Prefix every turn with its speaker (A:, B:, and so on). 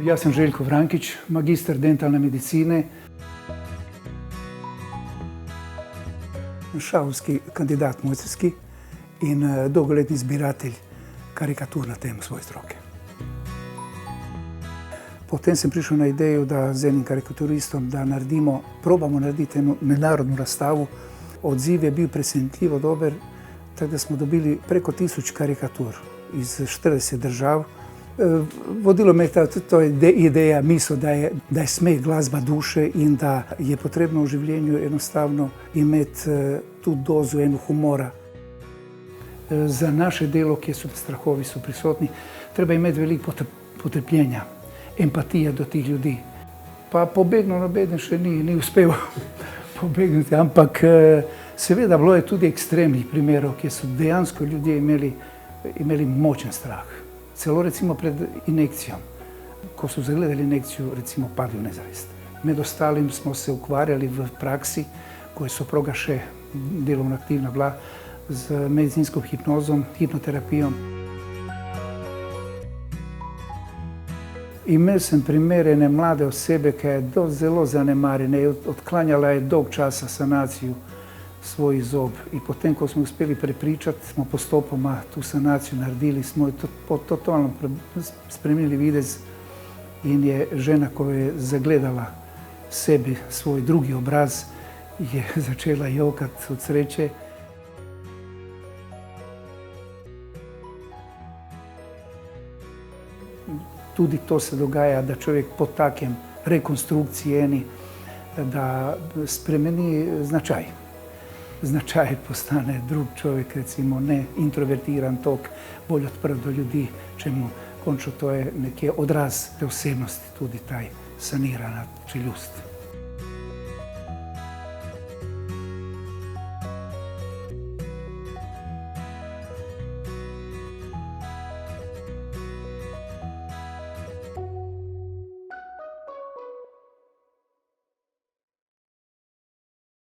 A: Ja sam Željko Vrankić, magistar dentalne medicine, šahovski kandidat mojstrski in dolgoletni zbiratelj karikatur na temo svoje stroke. Potem sem prišel na idejo, da z enim karikaturistom probamo narediti eno mednarodno razstavo. Odziv je bil presenetljivo dober, tako da smo dobili preko 1000 karikatur iz 40 držav. Vodilo me je to ideja, misel, da je smeh glasba duše in da je potrebno v življenju enostavno imeti tu dozu humora. Za naše delo, kjer so strahovi prisotni, treba imeti veliko potrpljenja, empatije do tih ljudi. Pa pobegnil nobeden še ni uspel pobegniti, ampak seveda bilo je tudi ekstremnih primerov, kjer so dejansko ljudje imeli močen strah. Celo recimo pred injekcijo. Ko so zagledali injekcijo, recimo padli v nezavest. Med ostalim smo se ukvarjali v praksi, ko je soproga še delovno aktivna bila, z medicinsko hipnozom, hipnoterapijo. Imel sem primer ene mlade osebe, ki je zelo zanemarjena, odklanjala je dolg časa sanacijo svojih zob. In potem, ko smo uspeli prepričati, smo postopoma tu sanacijo naredili, smo jo totalno spremenili videz in je žena, ko je zagledala sebi svoj drugi obraz, je začela jokati od sreče. Tudi to se dogaja, da človek po takem rekonstrukciji da spremeni značaj. Značaj postane drug človek, recimo ne introvertiran tok, bolj odprt do ljudi, čemu končno to je nekje odraz te osebnosti, tudi taj sanirana čeljust.